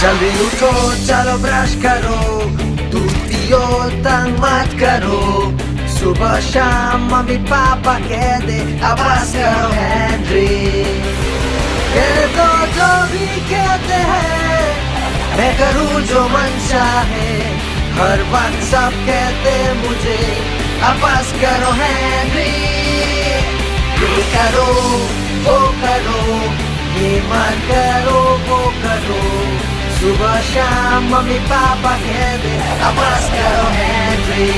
जल्दी उठो चलो ब्रश करो, दूध पियो तंग मत करो, सुबह शाम मम्मी पापा कह दे अब बस करो हेनरी। कह दो जो भी कहते हैं, मैं करूँ जो मन चाहे, हर वक्त सब कहते मुझे अब बस करो हेनरी। ये करो वो करो, ये मत करो वो करो, सुबह शाम मम्मी पापा कह दे अब बस करो हेनरी।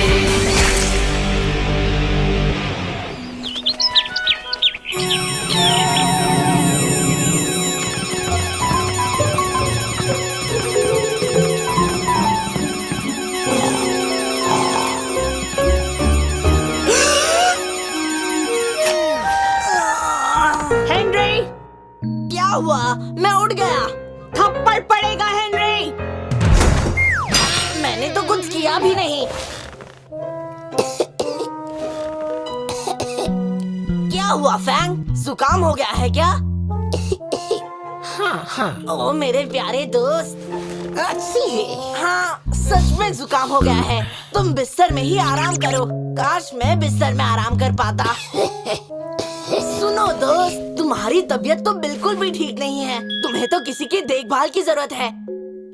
हेनरी, क्या हुआ? मैं उठ गया। थप्पड़ पड़ेगा हेनरी। मैंने तो कुछ किया भी नहीं। क्या हुआ फैंग? जुकाम हो गया है क्या? हाँ। ओ मेरे प्यारे दोस्त। हाँ, सच में जुकाम हो गया है। तुम बिस्तर में ही आराम करो। काश मैं बिस्तर में आराम कर पाता। सुनो दोस्त, तुम्हारी तबीयत तो बिल्कुल भी ठीक नहीं है। तुम्हें तो किसी की देखभाल की जरूरत है।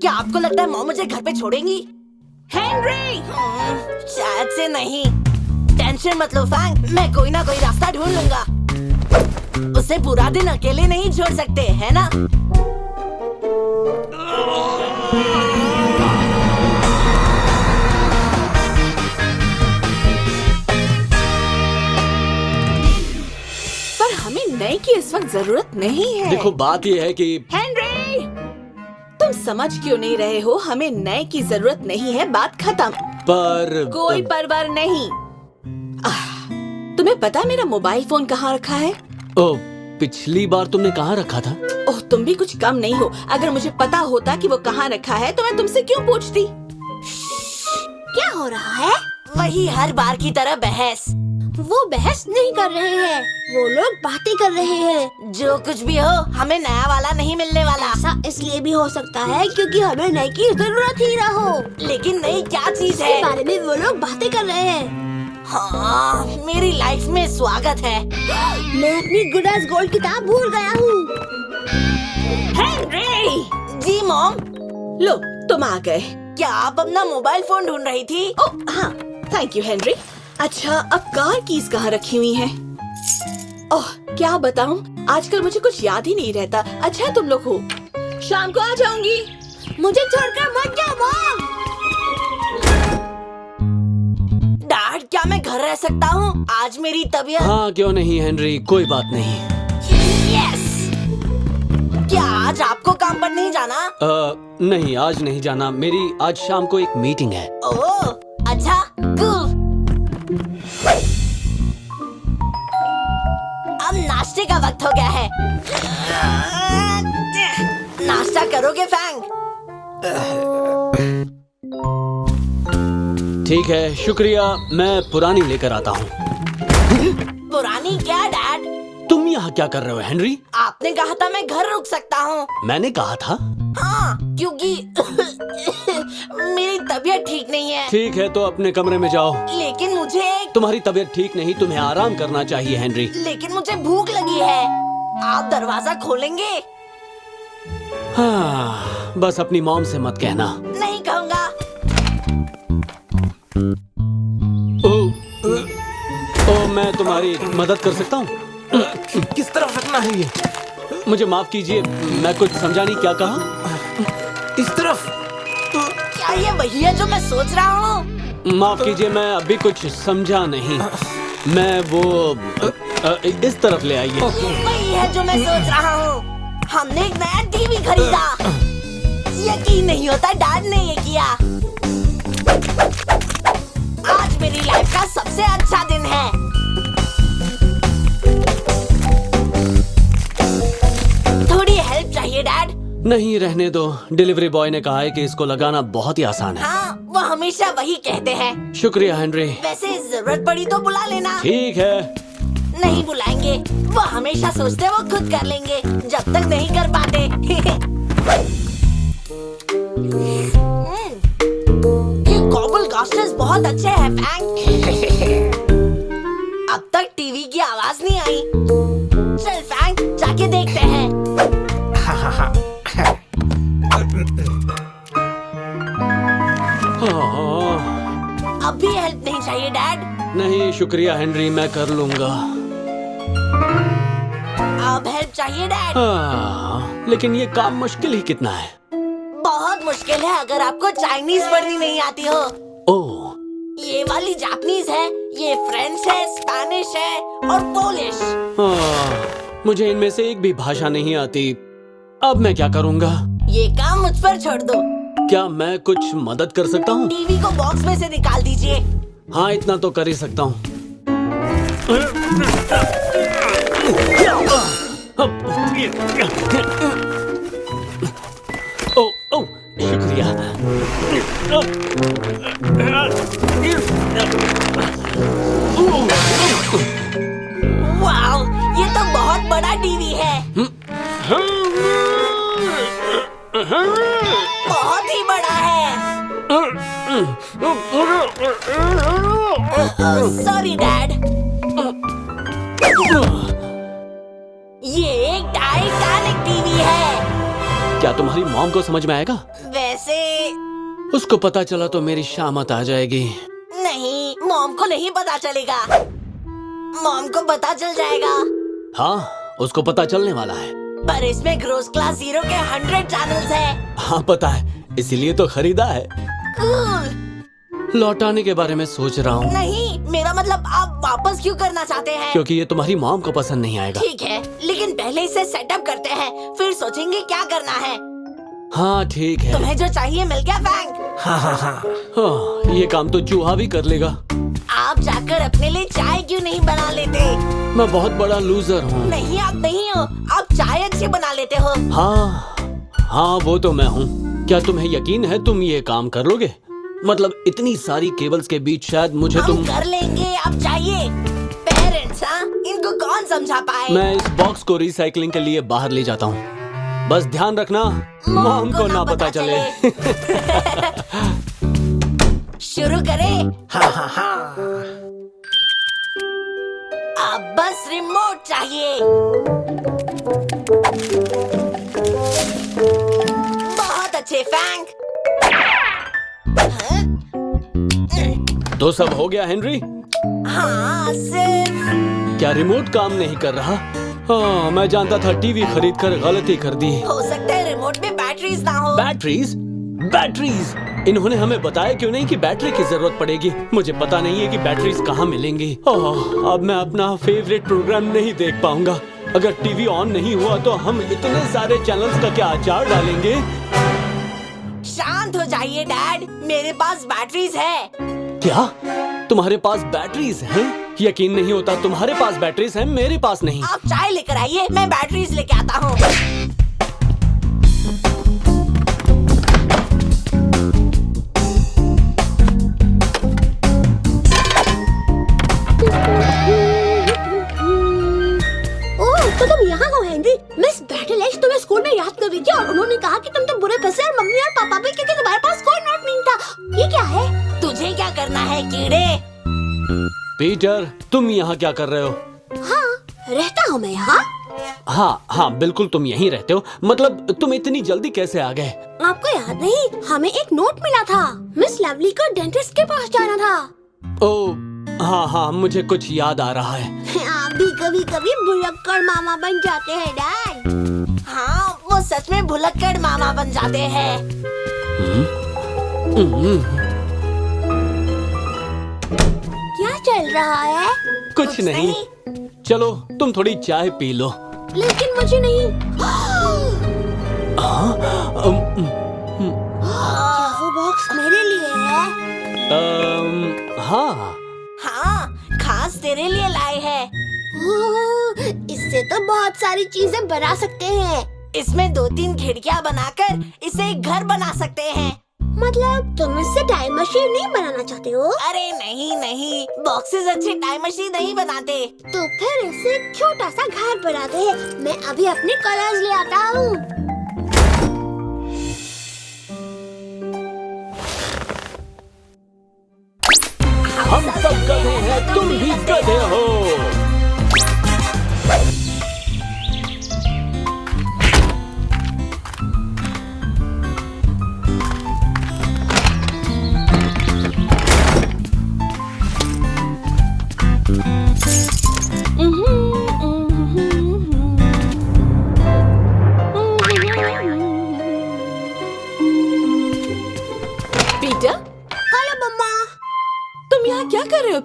क्या आपको लगता है मॉम मुझे घर पे छोड़ेंगी? हेनरी! शायद से नहीं। टेंशन मत लो फैंग, मैं कोई ना कोई रास्ता ढूंढ लूंगा। उसे पूरा दिन अकेले नहीं छोड़ सकते, है ना? पर हमें नए की इस वक्त जरूरत नहीं है। देखो बात ये है कि हेनरी, तुम समझ क्यों नहीं रहे हो? हमें नए की जरूरत नहीं है, बात खत्म। पर कोई परवर नहीं। तुम्हें पता है मेरा मोबाइल फोन कहाँ रखा है? ओ, पिछली बार तुमने कहाँ रखा था? ओह, तुम भी कुछ कम नहीं हो। अगर मुझे पता होता कि वो कहाँ रखा है तो मैं तुमसे क्यों पूछती? क्या हो रहा है? वही हर बार की तरह बहस। वो बहस नहीं कर रहे हैं, वो लोग बातें कर रहे हैं। जो कुछ भी हो, हमें नया वाला नहीं मिलने वाला। ऐसा इसलिए भी हो सकता है क्योंकि हमें नए की जरूरत ही ना हो। लेकिन नई क्या चीज इसके है? बारे में वो लोग बातें कर रहे हैं। हाँ, मेरी लाइफ में स्वागत है। मैं अपनी गुड एज गोल्ड किताब भूल गया हूँ। हेनरी! जी मॉम। लो, तुम आ गए। क्या आप अपना मोबाइल फोन ढूंढ रही थी? ओह हाँ, थैंक यू हेनरी। अच्छा, अब कार कीज कहाँ रखी हुई हैं? ओह, क्या बताऊं, आजकल मुझे कुछ याद ही नहीं रहता। अच्छा तुम लोग हो, शाम को आ जाऊंगी। मुझे छोड़कर मत जाओ मॉम। डैड, क्या मैं घर रह सकता हूँ? आज मेरी तबीयत। हाँ क्यों नहीं हेनरी, कोई बात नहीं। यस। क्या आज आपको काम पर नहीं जाना? नहीं, आज नहीं जाना। मेरी आज शाम को एक मीटिंग है। ओह, अच्छा, कूल। अब नाश्ते का वक्त हो गया है। नाश्ता करोगे फैंग? ठीक है, शुक्रिया। मैं पुरानी लेकर आता हूँ। पुरानी क्या डैड? तुम यहाँ क्या कर रहे हो हेनरी? आपने कहा था मैं घर रुक सकता हूँ। मैंने कहा था। हाँ, क्योंकि मेरी तबीयत ठीक नहीं है। ठीक है, तो अपने कमरे में जाओ। लेकिन मुझे तुम्हारी तबीयत ठीक नहीं, तुम्हें आराम करना चाहिए हेनरी। लेकिन मुझे भूख लगी है। आप दरवाजा खोलेंगे? हाँ, बस अपनी मॉम से मत कहना। नहीं कहूँगा। ओ, मैं तुम्हारी मदद कर सकता हूँ? किस तरफ रखना है ये? मुझे माफ कीजिए, मैं कुछ समझा नहीं। क्या कहा? इस तरफ? क्या ये वही है जो मैं सोच रहा हूँ? माफ कीजिए, मैं अभी कुछ समझा नहीं। मैं वो इस तरफ ले आइए। वही है जो मैं सोच रहा हूँ। हमने एक नया टीवी खरीदा। यकीन नहीं होता डैड ने ये किया। आज मेरी लाइफ का सबसे अच्छा दिन है। थोड़ी हेल्प चाहिए डैड? नहीं, रहने दो। डिलीवरी बॉय ने कहा है कि इसको लगाना बहुत ही आसान है। हाँ, वो हमेशा वही कहते हैं। शुक्रिया हेनरी। वैसे जरूरत पड़ी तो बुला लेना। ठीक है। नहीं बुलाएंगे, वो हमेशा सोचते वो खुद कर लेंगे, जब तक नहीं कर पाते। ये गॉबल गास्टर्स बहुत अच्छे हैं फैंक। अब तक टीवी की आवाज नहीं आई। चल फैंक जाके देखते हैं। अब भी हेल्प नहीं चाहिए डैड? नहीं शुक्रिया हेनरी, मैं कर लूंगा। अब हेल्प चाहिए डैड? लेकिन ये काम मुश्किल ही कितना है। बहुत मुश्किल है अगर आपको चाइनीज पढ़नी नहीं आती हो। ओह, ये वाली जापानीज है, ये फ्रेंच है, स्पेनिश है और पोलिश। मुझे इनमें से एक भी भाषा नहीं आती। अब मैं क्या करूँगा? ये काम मुझ पर छोड़ दो। क्या मैं कुछ मदद कर सकता हूँ? टीवी को बॉक्स में से निकाल दीजिए। हाँ, इतना तो कर ही सकता हूँ। ओह, ओह, शुक्रिया। वाओ, ये तो बहुत बड़ा टीवी है। बहुत ही बड़ा है। Sorry dad. ये एक टाइटैनिक टीवी है। क्या तुम्हारी मॉम को समझ में आएगा? वैसे उसको पता चला तो मेरी शामत आ जाएगी। नहीं, मॉम को नहीं पता चलेगा। मॉम को पता चल जाएगा। हाँ, उसको पता चलने वाला है। पर इसमें ग्रोस क्लास 0 के 100 चैनल्स हैं। हाँ पता है, इसीलिए तो खरीदा है। कूल। लौटाने के बारे में सोच रहा हूँ। नहीं, मेरा मतलब आप वापस क्यों करना चाहते हैं? क्योंकि ये तुम्हारी मॉम को पसंद नहीं आएगा। ठीक है, लेकिन पहले इसे सेटअप करते हैं, फिर सोचेंगे क्या करना है। हाँ ठीक है। तुम्हें जो चाहिए मिल गया फैंक? हाँ, ये काम तो चूहा भी कर लेगा। आप जाकर अपने लिए चाय क्यों नहीं बना लेते? मैं बहुत बड़ा लूजर हूँ। नहीं, आप नहीं हो। आप चाय अच्छी बना लेते हो। हाँ, वो तो मैं हूँ। क्या तुम्हें यकीन है तुम ये काम कर लोगे? मतलब इतनी सारी केबल्स के बीच शायद मुझे हम तुम कर लेंगे, आप चाहिए। पेरेंट्स, हाँ, इनको कौन समझा पाए? मैं इस बॉक्स को रिसाइकलिंग के लिए बाहर ले जाता हूँ। बस ध्यान रखना मॉम को ना पता चले। शुरू करें? अब बस रिमोट चाहिए। बहुत अच्छे फैंक। तो सब हो गया हेनरी? हाँ, सिर्फ क्या रिमोट काम नहीं कर रहा? हाँ, मैं जानता था टीवी खरीद कर गलती कर दी। हो सकता है रिमोट में बैटरीज ना हो। बैटरीज? बैटरीज? इन्होंने हमें बताया क्यों नहीं कि बैटरी की जरूरत पड़ेगी? मुझे पता नहीं है कि बैटरीज कहाँ मिलेंगी। अब मैं अपना फेवरेट प्रोग्राम नहीं देख पाऊंगा। अगर टीवी ऑन नहीं हुआ तो हम इतने सारे चैनल्स का क्या अचार डालेंगे? शांत हो जाइए डैड, मेरे पास बैटरीज है। क्या तुम्हारे पास बैटरीज हैं? यकीन नहीं होता, तुम्हारे पास बैटरीज हैं, मेरे पास नहीं। आप चाय लेकर आइए, मैं बैटरीज लेके आता हूँ। तो तुम यहाँ हो हेनरी। मिस बैटल एज तुम्हें स्कूल में याद कर रही थी और उन्होंने कहा कि तुम तो बुरे फंसे और मम्मी और पापा भी, क्योंकि तुम्हारे पास कोई नोट नहीं था। ये क्या है? तुझे क्या करना है कीड़े? पीटर, तुम यहाँ क्या कर रहे हो? हाँ, रहता हूँ मैं यहाँ। हाँ, बिल्कुल तुम यहीं रहते हो। मतलब तुम इतनी जल्दी कैसे आ गए? आपको याद नहीं, हमें एक नोट मिला था। मिस लवली को डेंटिस्ट के पास जाना था। ओह हाँ, मुझे कुछ याद आ रहा है। आप भी कभी कभी भुलक्कड़ मामा बन जाते हैं डैड। हाँ, वो सच में भुलक्कड़ मामा बन जाते हैं। क्या चल रहा है? कुछ नहीं। चलो तुम थोड़ी चाय पी लो। लेकिन मुझे नहीं। क्या वो बॉक्स मेरे लिए है? हाँ, खास तेरे लिए लाए हैं। इससे तो बहुत सारी चीजें बना सकते हैं। इसमें 2-3 खिड़कियाँ बनाकर इसे एक घर बना सकते हैं। मतलब तुम इससे टाइम मशीन नहीं बनाना चाहते हो? अरे नहीं, बॉक्सेस अच्छे टाइम मशीन नहीं बनाते। तो फिर इससे एक छोटा सा घर बनाते हैं। मैं अभी अपने कलर्स ले आता हूँ।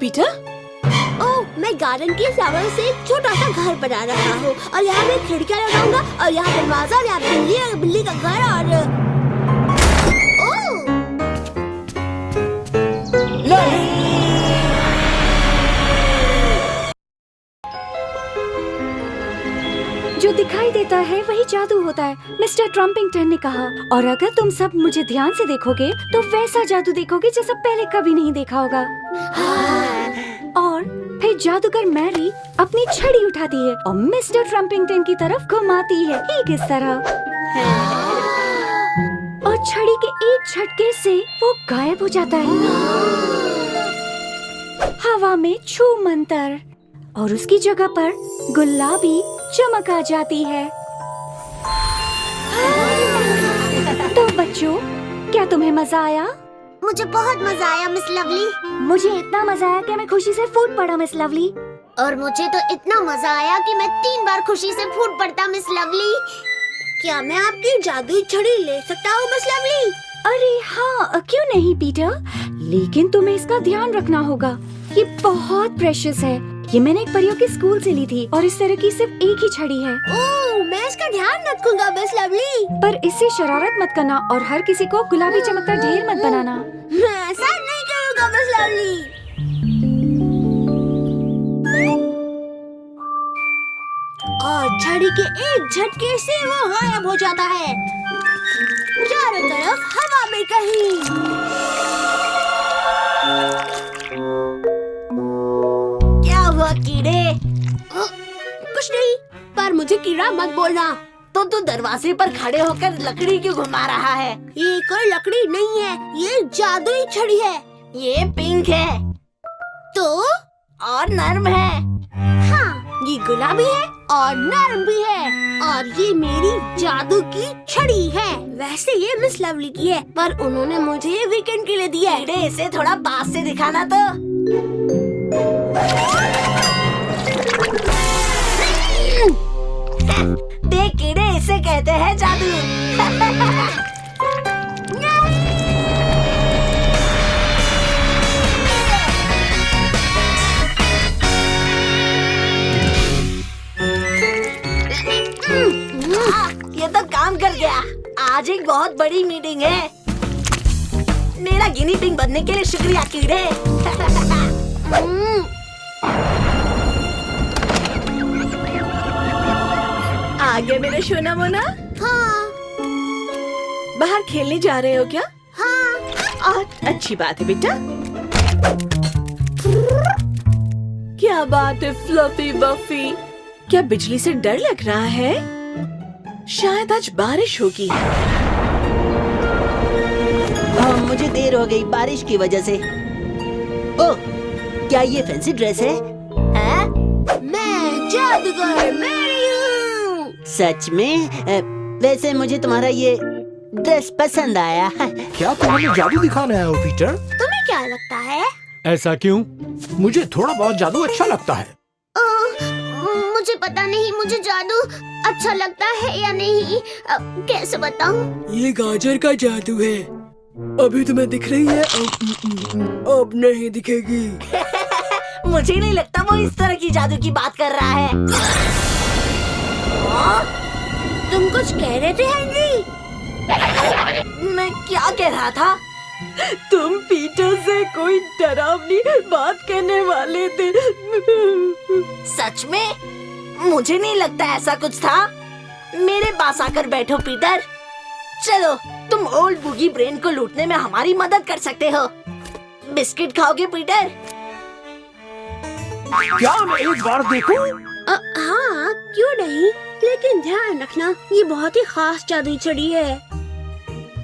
पीटर? ओह, मैं गार्डन के फ्लावर से एक छोटा सा घर बना रहा हूँ और यहाँ मैं खिड़कियाँ लगाऊंगा और यहाँ दरवाजा और यहाँ बिल्ली का घर और ओह, जो दिखाई देता है वही जादू होता है, मिस्टर ट्रम्पिंगटन ने कहा। और अगर तुम सब मुझे ध्यान से देखोगे तो वैसा जादू देखोगे जैसा पहले कभी नहीं देखा होगा। और फिर जादूगर मैरी अपनी छड़ी उठाती है और मिस्टर ट्रम्पिंगटन की तरफ घुमाती है, ठीक इस तरह। और छड़ी के एक झटके से वो गायब हो जाता है हवा में छू मंतर, और उसकी जगह पर गुलाबी चमक आ जाती है। तो बच्चों, क्या तुम्हें मजा आया? मुझे बहुत मजा आया मिस लवली। मुझे इतना मजा आया कि मैं खुशी से फूट पड़ा मिस लवली। और मुझे तो इतना मजा आया कि मैं 3 बार खुशी से फूट पड़ता मिस लवली। क्या मैं आपकी जादुई छड़ी ले सकता हूँ मिस लवली? अरे हाँ, क्यों नहीं पीटर, लेकिन तुम्हें इसका ध्यान रखना होगा। ये बहुत प्रेशियस है। ये मैंने एक परियों के स्कूल से ली थी और इस तरह की सिर्फ एक ही छड़ी है। ओह, मैं इसका ध्यान रखूंगा मिस लवली। पर इससे शरारत मत करना और हर किसी को गुलाबी चमकता ढेर मत बनाना। मैं ऐसा नहीं करूंगा मिस लवली। और छड़ी के एक झटके से वो गायब हो जाता है, चारों तरफ हवा में कहीं। क्या हुआ कीड़े? कुछ नहीं, पर मुझे कीड़ा मत बोलना। तो तू दरवाजे पर खड़े होकर लकड़ी क्यों घुमा रहा है? ये कोई लकड़ी नहीं है, ये जादुई छड़ी है। ये पिंक है तो और नर्म है। हाँ, ये गुलाबी है और नर्म भी है, और ये मेरी जादू की छड़ी है। वैसे ये मिस लवली की है, पर उन्होंने मुझे वीकेंड के लिए दी है। कीड़े, इसे थोड़ा पास से दिखाना तो। देख कीड़े, इसे कहते हैं जादू। ये तो काम कर गया। आज एक बहुत बड़ी मीटिंग है। मेरा गिनी पिग बनने के लिए शुक्रिया कीड़े। आगे मेरे सोना मोना। हाँ बाहर खेलने जा रहे हो क्या? हाँ। अच्छी बात है बेटा। क्या बात है फ्लफी बफी, क्या बिजली से डर लग रहा है? शायद आज बारिश होगी। मुझे देर हो गई बारिश की वजह से। ओह, क्या ये फैंसी ड्रेस है? हैं? मैं जादूगर मैरी हूँ। सच में? वैसे मुझे तुम्हारा ये ड्रेस पसंद आया। क्या तुम हमें जादू दिखाने आए हो पीटर? तुम्हें क्या लगता है? ऐसा क्यों? मुझे थोड़ा बहुत जादू अच्छा लगता है। मुझे पता नहीं मुझे जादू अच्छा लगता है या नहीं। कैसे बताऊं? ये गाजर का जादू है। अभी तुम्हें दिख रही है, अब नहीं दिखेगी। मुझे नहीं लगता वो इस तरह की जादू की बात कर रहा है। तुम कुछ कह रहे थे हेनरी? मैं क्या कह रहा था? तुम पीटर से कोई डरावनी बात कहने वाले थे। सच में? मुझे नहीं लगता ऐसा कुछ था। मेरे पास आकर बैठो पीटर। चलो, तुम ओल्ड बुगी ब्रेन को लूटने में हमारी मदद कर सकते हो। बिस्किट खाओगे पीटर? क्या मैं एक बार देखूं? हाँ, क्यों नहीं, लेकिन ध्यान रखना ये बहुत ही खास जादुई छड़ी है।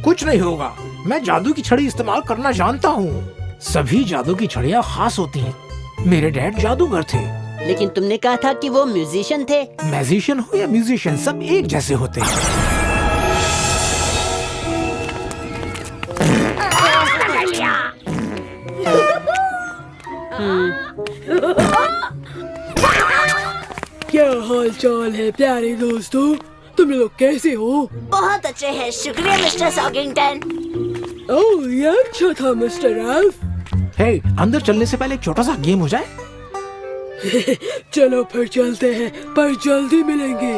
कुछ नहीं होगा, मैं जादू की छड़ी इस्तेमाल करना जानता हूँ। सभी जादू की छड़ियाँ खास होती हैं। मेरे डैड जादूगर थे। लेकिन तुमने कहा था कि वो म्यूजिशियन थे। मैजिशियन हो या म्यूजिशियन, सब एक जैसे होते हैं। क्या हाल चाल है प्यारे दोस्तों, तुम लोग कैसे हो? बहुत अच्छे हैं, शुक्रिया मिस्टर सॉगिंगटन। ओह, ये अच्छा था मिस्टर एल्फ। हे, अंदर चलने से पहले एक छोटा सा गेम हो जाए। चलो फिर चलते हैं, पर जल्दी मिलेंगे।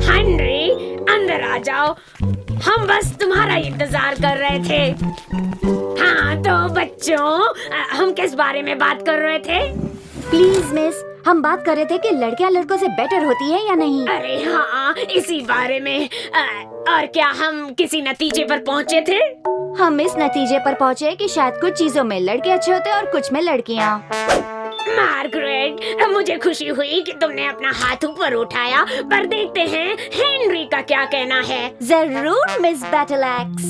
हेनरी, अंदर आ जाओ। हम बस तुम्हारा इंतजार कर रहे थे। हाँ तो बच्चों, हम किस बारे में बात कर रहे थे? प्लीज मिस, हम बात कर रहे थे कि लड़कियां लड़कों से बेटर होती है या नहीं। अरे हाँ, इसी बारे में। और क्या हम किसी नतीजे पर पहुँचे थे? हम इस नतीजे पर पहुँचे कि शायद कुछ चीजों में लड़के अच्छे होते हैं और कुछ में लड़कियाँ। मार्गरेट, मुझे खुशी हुई कि तुमने अपना हाथ ऊपर उठाया, पर देखते हैं हेनरी का क्या कहना है। जरूर मिस बैटलैक्स।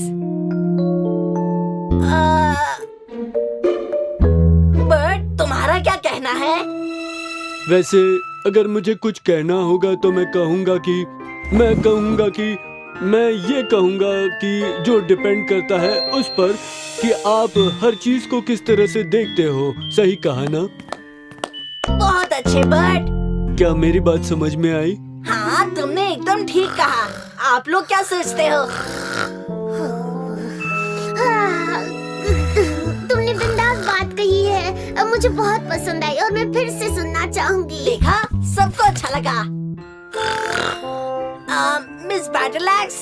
बर्ट, तुम्हारा क्या कहना है? वैसे अगर मुझे कुछ कहना होगा तो मैं कहूँगा कि जो डिपेंड करता है उस पर कि आप हर चीज को किस तरह से देखते हो। सही कहा ना? बहुत अच्छे बर्ट। क्या मेरी बात समझ में आई? हाँ, तुमने एकदम ठीक कहा। आप लोग क्या सोचते हो? तुमने बिंदास बात कही है, अब मुझे बहुत पसंद आई और मैं फिर से सुनना चाहूंगी। देखा, सबको अच्छा लगा। मिस बैटलैक्स,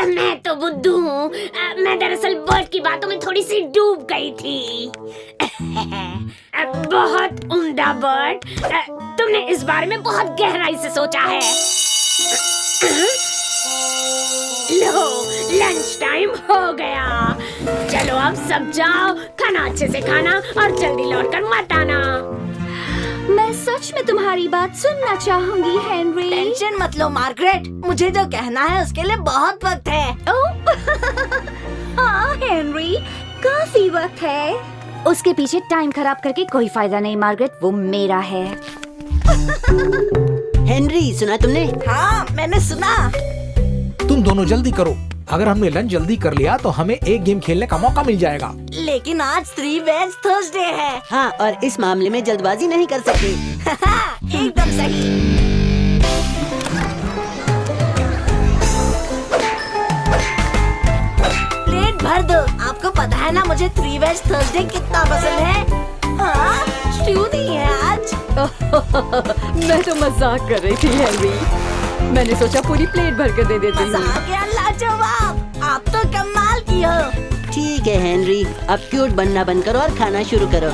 मैं तो बुद्धू हूँ। मैं दरअसल बर्ड की बातों में थोड़ी सी डूब गई थी। बहुत उम्दा बर्ड, तुमने इस बारे में बहुत गहराई से सोचा है। लो, लंच टाइम हो गया। चलो अब सब जाओ, खाना अच्छे से खाना और जल्दी लौटकर मत आना। मैं सच में तुम्हारी बात सुनना चाहूंगी हेनरी। टेंशन मत लो मार्गरेट, मुझे जो कहना है उसके लिए बहुत वक्त है। हाँ हेनरी, काफी वक्त है। उसके पीछे टाइम खराब करके कोई फायदा नहीं मार्गरेट, वो मेरा है। हेनरी, सुना तुमने? हाँ, मैंने सुना। तुम दोनों जल्दी करो। अगर हमने लंच जल्दी कर लिया तो हमें एक गेम खेलने का मौका मिल जाएगा। लेकिन आज 3 वेज थर्सडे है। हाँ, और इस मामले में जल्दबाजी नहीं कर सकते। एकदम सही। प्लेट भर दो। आपको पता है ना मुझे 3 वेज थर्सडे कितना पसंद है। हाँ, स्ट्यू नहीं है आज। मैं तो मजाक कर रही थी हेनरी, मैंने सोचा पूरी प्लेट भर कर दे देती हूँ। मजाक या लाजवाब, आप तो कमाल की हो। ठीक है हेनरी, अब क्यूट बनना बंद करो और खाना शुरू करो।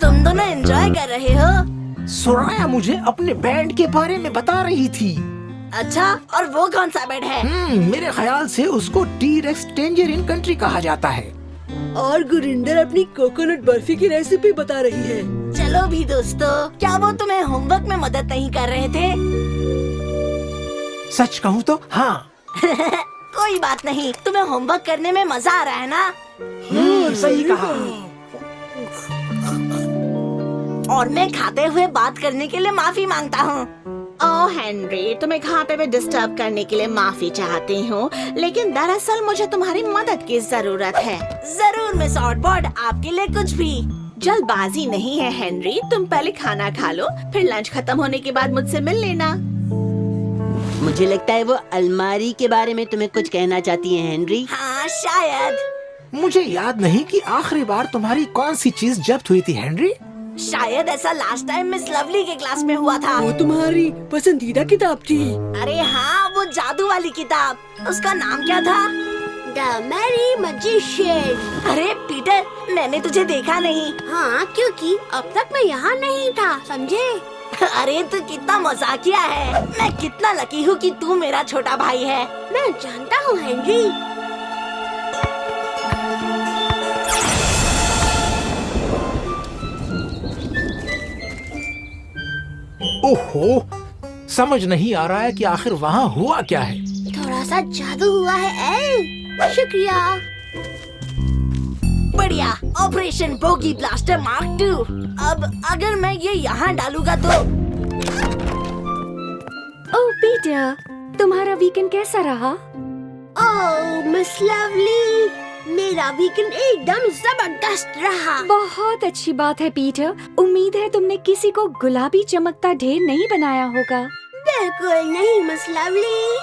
तुम दोनों एंजॉय कर रहे हो? सोराया मुझे अपने बैंड के बारे में बता रही थी। अच्छा, और वो कौन सा बेड है? मेरे ख्याल से उसको टी-रेक्स टेंजरिन कंट्री कहा जाता है। और गुरिंदर अपनी कोकोनट बर्फी की रेसिपी बता रही है। चलो भी दोस्तों, क्या वो तुम्हें होमवर्क में मदद नहीं कर रहे थे? सच कहूँ तो हाँ। कोई बात नहीं, तुम्हें होमवर्क करने में मजा आ रहा है ना? सही कहा। और मैं खाते हुए बात करने के लिए माफी मांगता हूँ। ओह हेनरी, तुम्हें खाते हुए डिस्टर्ब करने के लिए माफी चाहती हूँ, लेकिन दरअसल मुझे तुम्हारी मदद की जरूरत है। जरूर मिस ऑटबॉर्ड, आपके लिए कुछ भी। जल्दबाजी नहीं है हेनरी, तुम पहले खाना खा लो, फिर लंच खत्म होने के बाद मुझसे मिल लेना। मुझे लगता है वो अलमारी के बारे में तुम्हें कुछ कहना चाहती है हेनरी। हाँ शायद। मुझे याद नहीं कि आखिरी बार तुम्हारी कौन सी चीज जब्त हुई थी हेनरी। शायद ऐसा लास्ट टाइम मिस लवली के क्लास में हुआ था। वो तुम्हारी पसंदीदा किताब थी। अरे हाँ, वो जादू वाली किताब, उसका नाम क्या था? The Mary magician. अरे पीटर, मैंने तुझे देखा नहीं। हाँ, क्योंकि अब तक मैं यहाँ नहीं था, समझे? अरे तू कितना मजाकिया है। मैं कितना लकी हूँ कि तू मेरा छोटा भाई है। मैं जानता हूँ हेनरी। ओहो, समझ नहीं आ रहा है कि आखिर वहाँ हुआ क्या है। थोड़ा सा जादू हुआ है एल। शुक्रिया। बढ़िया, ऑपरेशन बोगी ब्लास्टर मार्क 2। अब अगर मैं ये यहाँ डालूंगा तो। ओह पीटर, तुम्हारा वीकेंड कैसा रहा? ओह मिस लवली, मेरा वीकेंड एकदम जबरदस्त रहा। बहुत अच्छी बात है पीटर। उम्मीद है तुमने किसी को गुलाबी चमकता ढेर नहीं बनाया होगा। बिल्कुल नहीं मिस लवली।